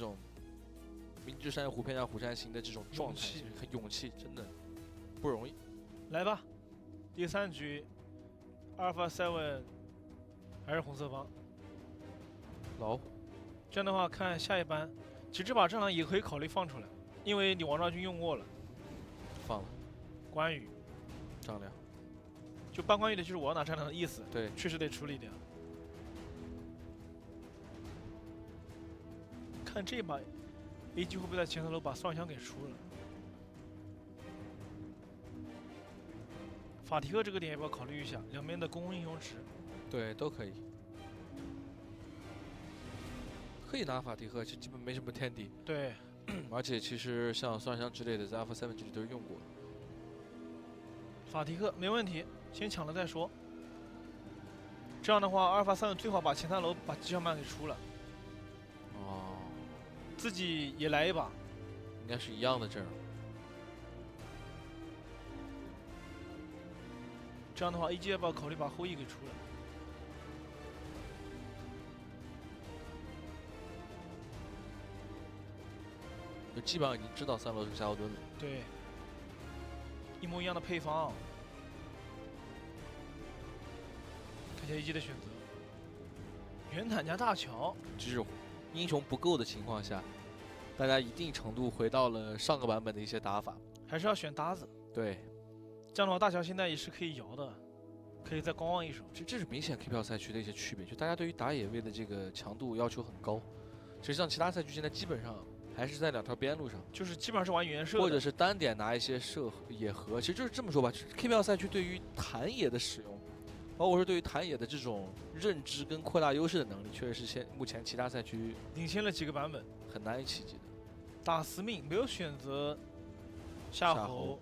种明知山有虎，偏向虎山行的这种状态，很勇气，真的不容易。来吧，第3局，Alpha 7还是红色方。老这样的话，看下一班，其实这把战狼也可以考虑放出来，因为你王昭君用过了。放了，关羽，张良，就搬关羽的就是我要拿战狼的意思。对，确实得处理掉。看这把 ，AG 会不会在前3楼把双枪给出了？法提克这个点要不要考虑一下？两边的公共英雄值，对，都可以，可以拿法蒂赫，其实基本没什么天敌。对，而且其实像双枪之类的，在 Alpha 7这里都是用过。法提克没问题，先抢了再说。这样的话，阿尔法3最好把前3楼把机枪曼给出了，哦，自己也来一把。应该是一样的阵容。这样的话 ，AG 要不要考虑把后羿给出了？就基本上已经知道3楼是个夏侯惇了。对，一模一样的配方。看一下 AG 的选择，圆坦加大乔。就是英雄不够的情况下，大家一定程度回到了上个版本的一些打法。还是要选搭子。对，这样的话，大乔现在也是可以摇的，可以再观望一手。这是明显 KPL 赛区的一些区别，就大家对于打野位的这个强度要求很高。实际上，其他赛区现在基本上还是在2条边路上，就是基本上是玩原射的，或者是单点拿一些射野核。其实就是这么说吧，KPL 赛区对于弹野的使用，包括说对于弹野的这种认知跟扩大优势的能力，确实是目前其他赛区领先了几个版本。很难以企及的。打司命没有选择夏夏侯侯，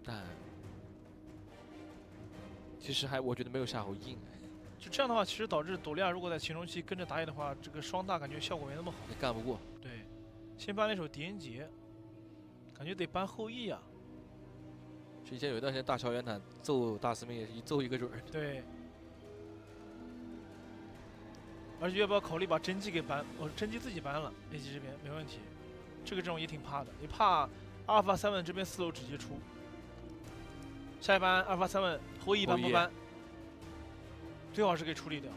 但其实我觉得没有夏侯硬，就这样的话，其实导致朵利亚如果在前中期跟着打野的话，这个双大感觉效果没那么好。也干不过。对，先搬了一手狄仁杰，感觉得搬后羿啊。之前有一段时间大乔元坦揍大司命也是一揍一个准儿。对，而且要不要考虑把甄姬给搬？哦，甄姬自己搬了，AG 这边没问题。这个阵容也挺怕的，也怕阿尔法7这边4楼直接出。下一班阿尔法7后羿搬不搬？最好是给处理掉。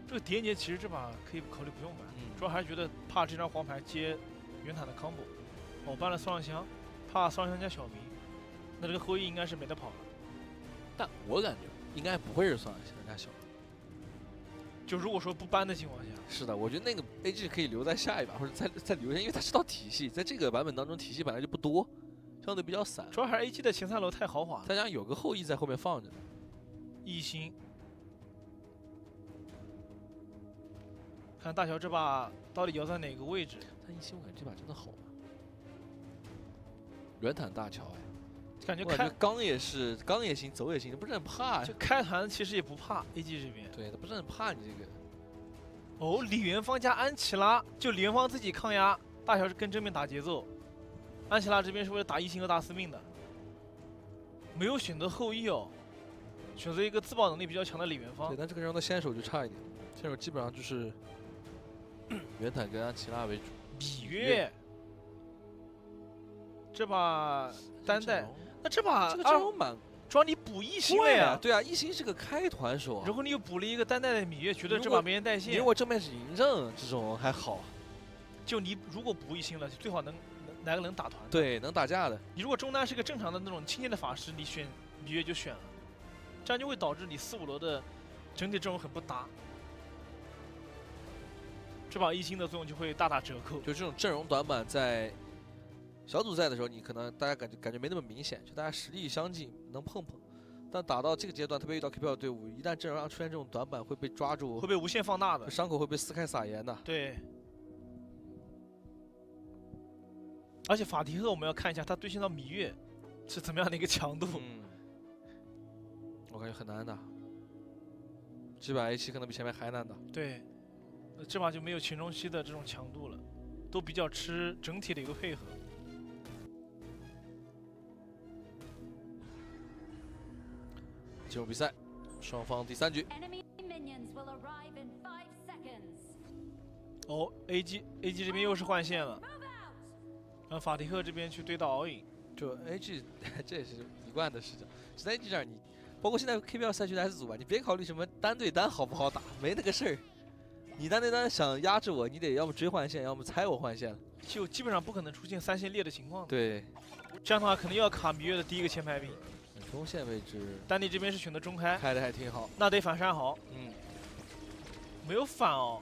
这个狄仁杰其实这把可以考虑不用搬，主要还是觉得怕这张黄牌接圆坦的 combo。我搬了双香，怕双香加小明，那这个后羿应该是没得跑了。但我感觉应该不会是算人家小。就如果说不搬的情况下，是的，我觉得那个 AG 可以留在下一把，或者再留下，因为他知道体系，在这个版本当中体系本来就不多，相对比较散。主要还是 AG 的前3楼太豪华了，再加上有个后羿在后面放着。一星，看大乔这把到底摇在哪个位置？但一星我感觉这把真的好玩，圆坦大乔哎。感觉刚也是，刚也行，走也行，不是很怕。就开团其实也不怕 AG 这边。对，他不是很怕你这个。哦，李元芳加安琪拉，就李元芳自己抗压，大乔是跟正面打节奏，安琪拉这边是为了打一星和大司命的，没有选择后羿哦，选择一个自保能力比较强的李元芳。对，但这个阵容的先手就差一点，先手基本上就是圆坦跟安琪拉为主。芈月，这把单带。那这把这个阵容蛮，主要你补一星了呀。对啊，一星是个开团手，然后你又补了一个单带的芈月，觉得这把没人带线。你如果正面是嬴政这种还好，就你如果补一星了，最好能来个能打团的。对，能打架的。你如果中单是个正常的那种轻剑的法师，你选芈月就选了，这样就会导致你4、5楼的整体阵容很不搭。这把一星的作用就会大打折扣。就这种阵容短板在小组赛的时候，你可能大家感觉没那么明显，就大家实力相近，能碰碰。但打到这个阶段，特别遇到 KPL 队伍，一旦阵容上出现这种短板，会被抓住，会被无限放大的，伤口会被撕开撒盐的。对。而且法提赫我们要看一下他对线到芈月是怎么样的一个强度。我感觉很难打，这把 A7可能比前面还难打。对，这把就没有前中期的这种强度了，都比较吃整体的一个配合。进入比赛，双方第3局。 Enemy minions will arrive in 5哦，AG 这边又是换线了，让法迪克这边去对到敖影。就 AG 这也是一贯的事情。只在 AG 这儿你，包括现在 KPL 赛区的 S 组吧，你别考虑什么单对单好不好打，没那个事儿。你单对单想压制我，你得要么追换线，要么猜我换线了。就基本上不可能出现3线裂的情况。对，这样的话肯定要卡芈月的第一个前排兵。中线位置丹尼这边是选择中开，开的还挺好。那得反山豪。嗯，没有反哦。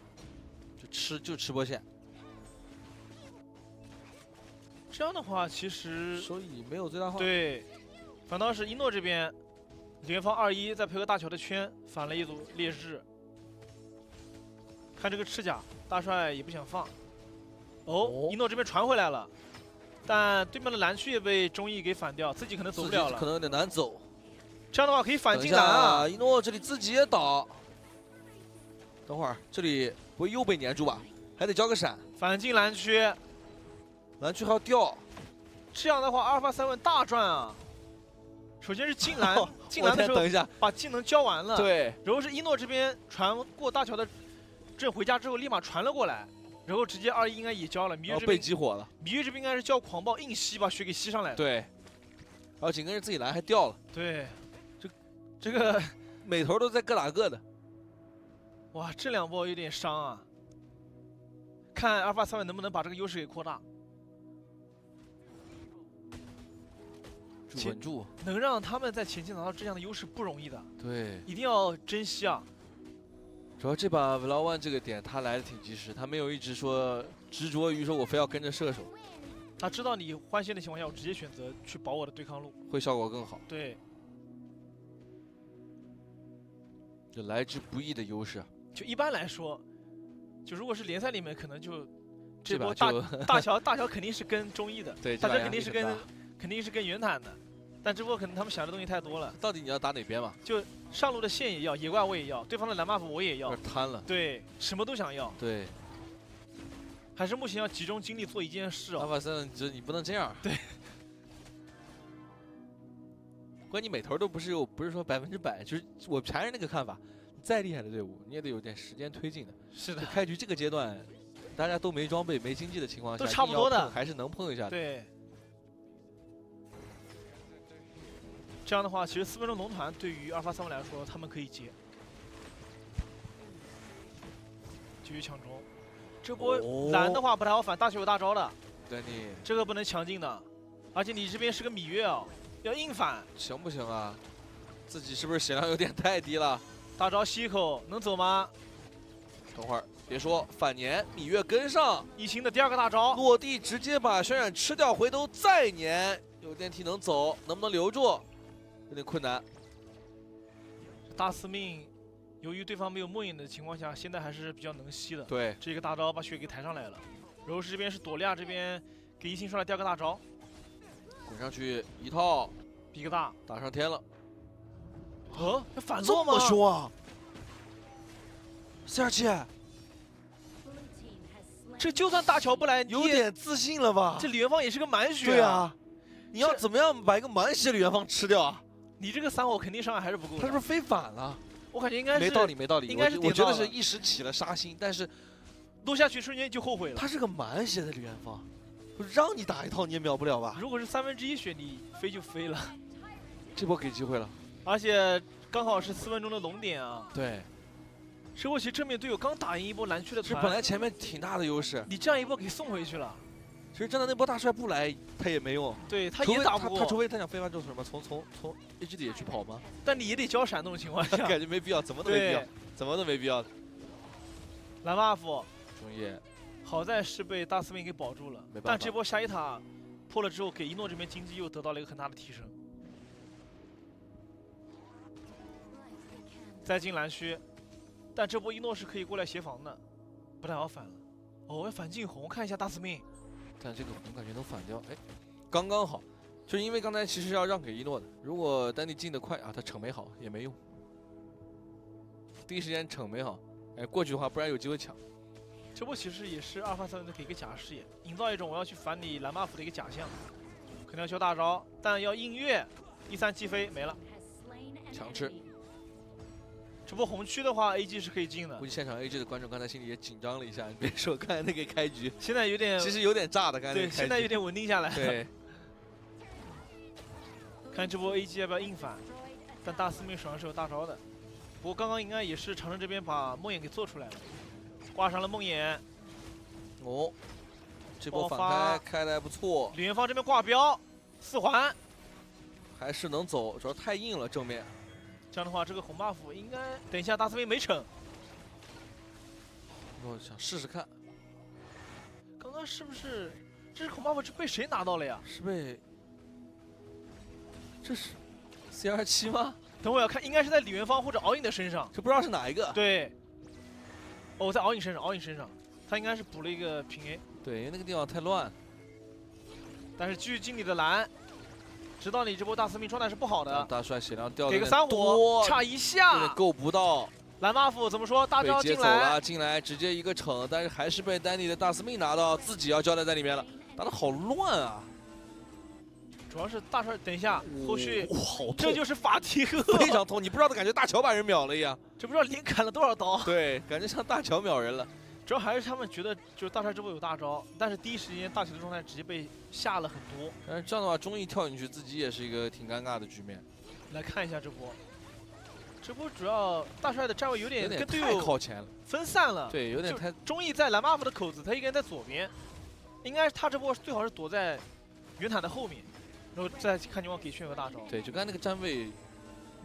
就吃波线。这样的话其实收益没有最大化。对，反倒是一诺这边，联方2-1再配合大乔的圈，反了一组劣势。看这个赤甲，大帅也不想放。哦，一诺这边传回来了，但对面的蓝区也被中义给反掉，自己可能走不了了，可能有点难走。这样的话可以反进蓝啊！一诺这里自己也倒。等会儿这里不会又被粘住吧？还得交个闪。反进蓝区，蓝区还要掉。这样的话，阿尔法7大赚啊！首先是进蓝，进蓝的时候等一下把技能交完了。对，然后是一诺这边传过大桥的阵回家之后，立马传了过来，然后直接2-1应该也交了。芈月这边被激活了。芈月这边应该是叫狂暴硬吸，把血给吸上来了。对，然后紧跟着自己蓝还掉了。对，这个每头都在各打各的。哇，这2波有点伤啊！看阿尔法7能不能把这个优势给扩大。稳住，能让他们在前期拿到这样的优势不容易的。对，一定要珍惜啊！主要这把 Vlow1这个点他来的挺及时，他没有一直说执着于说我非要跟着射手，他知道你换线的情况下，我直接选择去保我的对抗路，会效果更好。对，就来之不易的优势。就一般来说，就如果是联赛里面，可能就这波就大乔肯定是跟中义的，对，大乔肯定是跟原坦的，但这波可能他们想的东西太多了。到底你要打哪边嘛？就上路的线也要，野怪我也要，对方的蓝 buff 我也要，有点贪了。对，什么都想要。对，还是目前要集中精力做一件事哦。阿尔法7，你不能这样。对。关键你每头都不是说100%，就是我还是那个看法，再厉害的队伍你也得有点时间推进的。是的。开局这个阶段，大家都没装备、没经济的情况下，都差不多的，还是能碰一下的。对。这样的话，其实4分钟龙团对于阿尔法7来说，他们可以接。继续抢中，这波蓝的话不太好反，大球有大招的。对你这个不能强劲的，而且你这边是个芈月哦，要硬反。行不行啊？自己是不是血量有点太低了？大招吸一口能走吗？等会儿别说反粘，芈月跟上，一星的第2个大招落地直接把渲染吃掉，回头再粘，有电梯能走，能不能留住？有点困难。大司命，由于对方没有梦魇的情况下，现在还是比较能吸的。对，这个大招把血给抬上来了。柔士这边是朵利亚这边给一星刷了第2个大招，滚上去一套，比个大，打上天了。要反落吗？这么凶啊！CR7，这就算大乔不来，有点自信了吧？这李元芳也是个满血。对啊，你要怎么样把一个满血的李元芳吃掉啊？你这个3火肯定伤害还是不够的。他是不是飞反了？我感觉应该是没道理，没道理。应该是我觉得是一时起了杀心，但是落下去瞬间就后悔了。他是个满血的李元芳，让你打一套你也秒不了吧？如果是1/3血，你飞就飞了。这波给机会了，而且刚好是4分钟的龙点啊。对。这波其实正面队友刚打赢一波蓝区的团，本来前面挺大的优势，你这样一波给送回去了。其实真的那波大帅不来他也没用，对他也打不过。他除非他想飞完之后什么从 H 底去跑吗？但你也得交闪那种情况下，感觉没必要，怎么都没必要，怎么都没必要。蓝 buff，中野，好在是被大司命给保住了，但这波下一塔破了之后，给一诺这边经济又得到了一个很大的提升。再进蓝区，但这波一诺是可以过来协防的，不太好反了。哦，要反进红，看一下大司命。但这个红感觉能反掉，哎，刚刚好，就是因为刚才其实要让给一诺的，如果丹尼进得快啊，他惩没好也没用，第一时间惩没好，哎，过去的话不然有机会抢。这波其实也是阿尔法7的给一个假视野，营造一种我要去反你蓝 buff 的一个假象，可能要修大招，但要应月，第3击飞没了，强吃。这波红区的话，AG 是可以进的估。计现场 AG 的观众刚才心里也紧张了一下。你别说，刚才那个开局，现在有点，其实有点炸的。刚才那对，个开局，现在有点稳定下来了。对，看这波 AG 要不要硬反，但大司命手上是有大招的。不过刚刚应该也是长城这边把梦魇给做出来了，挂上了梦魇。哦，这波反爆发开开的还不错，李元芳这边挂标4环，还是能走，主要太硬了正面。这样的话这个红 buff 应该等一下大司命没逞。我想试试看，刚刚是不是这是红 buff 是被谁拿到了呀？是被这是 CR7吗？等会儿要看，应该是在李元芳或者敖影的身上。这不知道是哪一个。对，哦，在敖影身上，敖影身上，他应该是补了一个平 A，对，因为那个地方太乱。但是继续进你的蓝，知道你这波大司命状态是不好的，大帅血量掉的给个3多火，差一有点下。够不到。蓝 buff 怎么说？大被招进接走了，来，进来直接一个惩，但是还是被丹尼的大司命拿到，自己要交代在里面了，打得好乱啊！主要是大帅，等一下后续哇，好痛，这就是法提赫，非常痛，你不知道的感觉大乔把人秒了一样。这不知道连砍了多少刀。对，感觉像大乔秒人了。主要还是他们觉得就是大帅这波有大招，但是第一时间大乔的状态直接被下了很多。但是这样的话，中意跳进去，自己也是一个挺尴尬的局面。来看一下这波，这波主要大帅的站位有点跟队太友靠前了，分散了。对，有点太。中意在蓝 buff 的口子，他一个人在左边，应该他这波最好是躲在圆坦的后面，然后再看情况给炫个大招。对，就刚才那个站位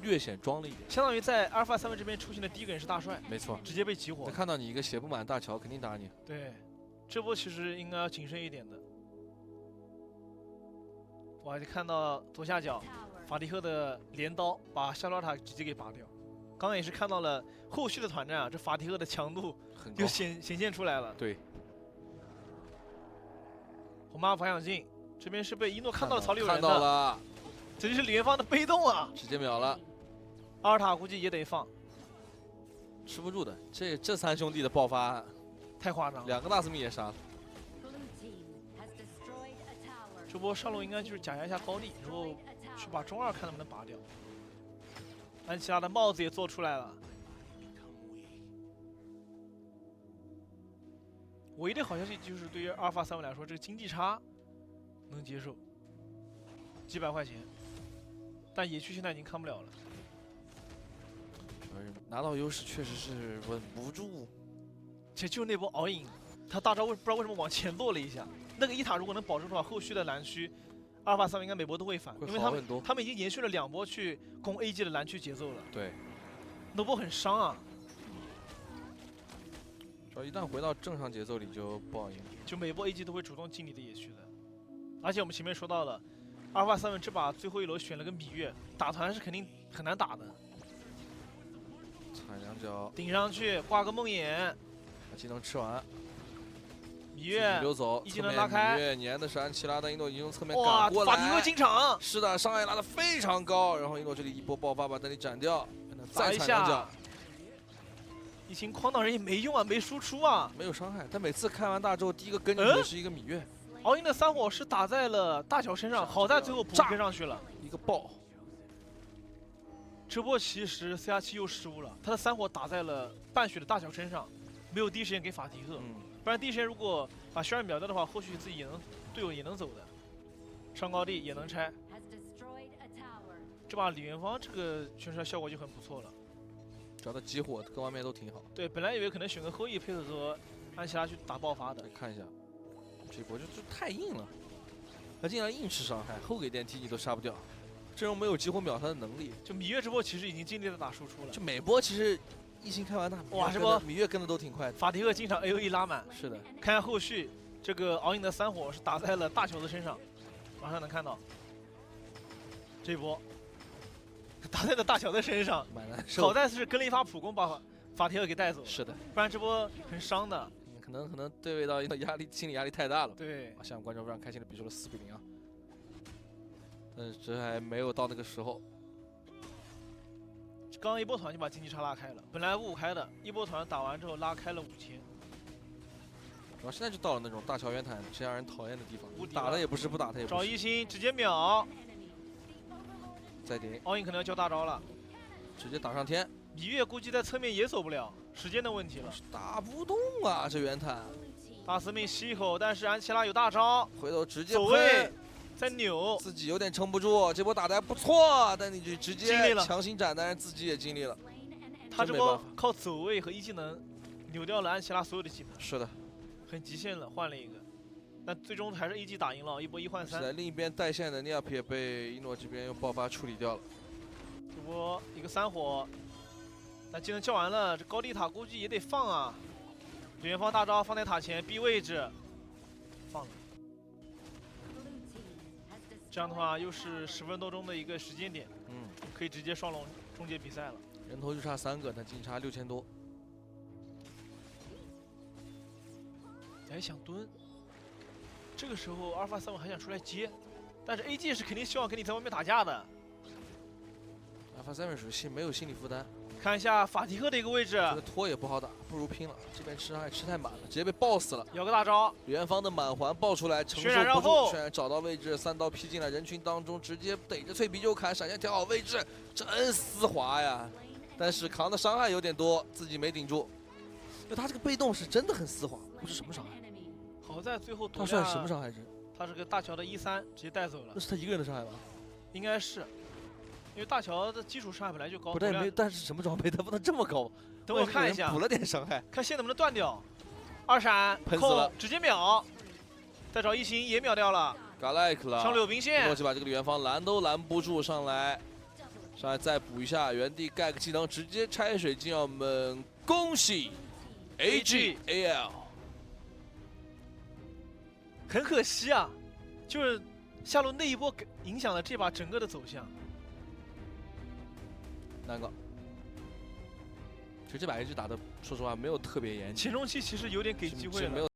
略显装了一点。相当于在阿尔法3位这边出现的第一个人是大帅，没错，直接被集火他。看到你一个血不满大乔，肯定打你。对，这波其实应该要谨慎一点的。我还看到左下角法蒂赫的镰刀把夏洛尔塔直接给拔掉。刚刚也是看到了后续的团战啊，这法蒂赫的强度很高就。显现出来了。对，红马反响镜这边是被一诺看到了槽里有看人的，到了，这就是李元芳的被动啊！直接秒了，阿尔塔估计也得放，吃不住的。这三兄弟的爆发，太夸张了。两个大司命也杀了。这波上路应该就是假压一下高地，然后去把中二看能不能拔掉。安琪拉的帽子也做出来了。唯一的好消息就是对于阿尔法3位来说，这个经济差能接受，几百块钱，但野区现在已经看不了了。拿到优势确实是稳不住。其实就那波敖影，他大招不知道为什么往前落了一下。那个一塔如果能保住的话，后续的蓝区，阿尔法3位应该每波都会反，因为他们已经延续了2波去攻 AG 的蓝区节奏了。对，那波很伤啊，主要一旦回到正常节奏里就不好赢。就每波 AG 都会主动进你的野区的。而且我们前面说到了，阿尔法3位这把最后一轮选了个芈月，打团是肯定很难打的。踩两脚，顶上去挂个梦魇，把技能吃完。芈月溜走，一技能拉开，芈月粘的是安琪拉，但一诺已经从侧面哇，赶过来。法蒂赫进场，是的，伤害拉的非常高，然后一诺这里一波爆发把丹尼斩掉，再砸一下踩两脚，，一星诓到人也没用啊，没输出啊。没有伤害，但每次开完大之后第一个跟进去的是一个芈月，敖影的3火是打在了大乔身上，好在最后补跟上去了。一个爆。这波其实 CR7又失误了，他的3火打在了半血的大乔身上，没有第一时间给法蒂赫，不然第一时间如果把轩辕秒掉的话，或许自己也能队友也能走的，上高地也能拆。这把李元芳这个选出来效果就很不错了。只要他激活，各方面都挺好。对，本来以为可能选个后羿配合安琪拉去打爆发的，看一下，这波就太硬了，他竟然硬吃伤害，后给电梯你都杀不掉，阵容没有激活秒他的能力。就芈月这波其实已经尽力的打输出了，就每波其实一星开完大，哇，这波芈月跟的都挺快的。法蒂赫经常 AOE 拉满。是的，看下后续，这个敖影的3火是打在了大乔的身上，马上能看到这一波打在了大乔的身上，蛮难受。好在是跟了一发普攻把法蒂赫给带走，是的，不然这波很伤的。可能对位到压力，心理压力太大了。对，现在观众非常开心的比出了4-0啊，但是这还没有到那个时候。刚刚一波团就把经济差拉开了，本来5开的，一波团打完之后拉开了5000。然后现在就到了那种大乔圆坦真让人讨厌的地方，无敌打的也不是，不打他也不是。找一星直接秒，再顶，敖影可能要交大招了，直接打上天，芈月估计在侧面也走不了，时间的问题了。打不动啊，这袁坦大司命吸一口，但是安琪拉有大招，回头直接走位喷，在扭，自己有点撑不住，这波打得还不错，但你就直尽力接了强行斩，但是自己也尽力了。他这波真没办法靠走位和一技能扭掉了安琪拉所有的技能，是的，很极限了，换了一个。但最终还是 AG 打赢了，一波1换3。是的，另一边带线的 Niap 也被一诺这边用爆发处理掉了。这波一个3火，那技能叫完了，这高地塔估计也得放啊。远方大招放在塔前 B 位置，放了。这样的话又是10分多钟的一个时间点，可以直接双龙终结比赛了。人头就差3个，但净差6000多。还想蹲，这个时候阿尔法3还想出来接，但是 AG 是肯定希望跟你在外面打架的。阿法3属于没有心理负担，看一下法迪克的一个位置，这个拖也不好打，不如拼了。这边吃伤害吃太满了，直接被爆死了。有个大招，元方的满环爆出来，承受渲染绕不住。后渲染找到位置，3刀劈进了人群当中，直接逮着脆皮就砍，闪现调好位置，真丝滑呀！但是扛的伤害有点多，自己没顶住。就他这个被动是真的很丝滑，不是什么伤害。好在最后他算是什么伤害值？他是个大乔的1-3，直接带走了那。是他一个人的伤害吧？应该是，因为大乔的基础伤害本来就高。不对，没，但是什么装备他不能这么高？等我看一下，补了点伤害，看线能不能断掉。2闪，喷死了扣，直接秒。再找一星也秒掉了， Galike 了。上柳兵线诺，基把这个元方拦都拦不住，上来再补一下，原地盖个技能，直接拆水晶耀们，恭喜 AGAL。很可惜啊，就是下路那一波给影响了这把整个的走向。难搞。其实这把 AG 打的，说实话没有特别严谨，前中期其实有点给机会了。没有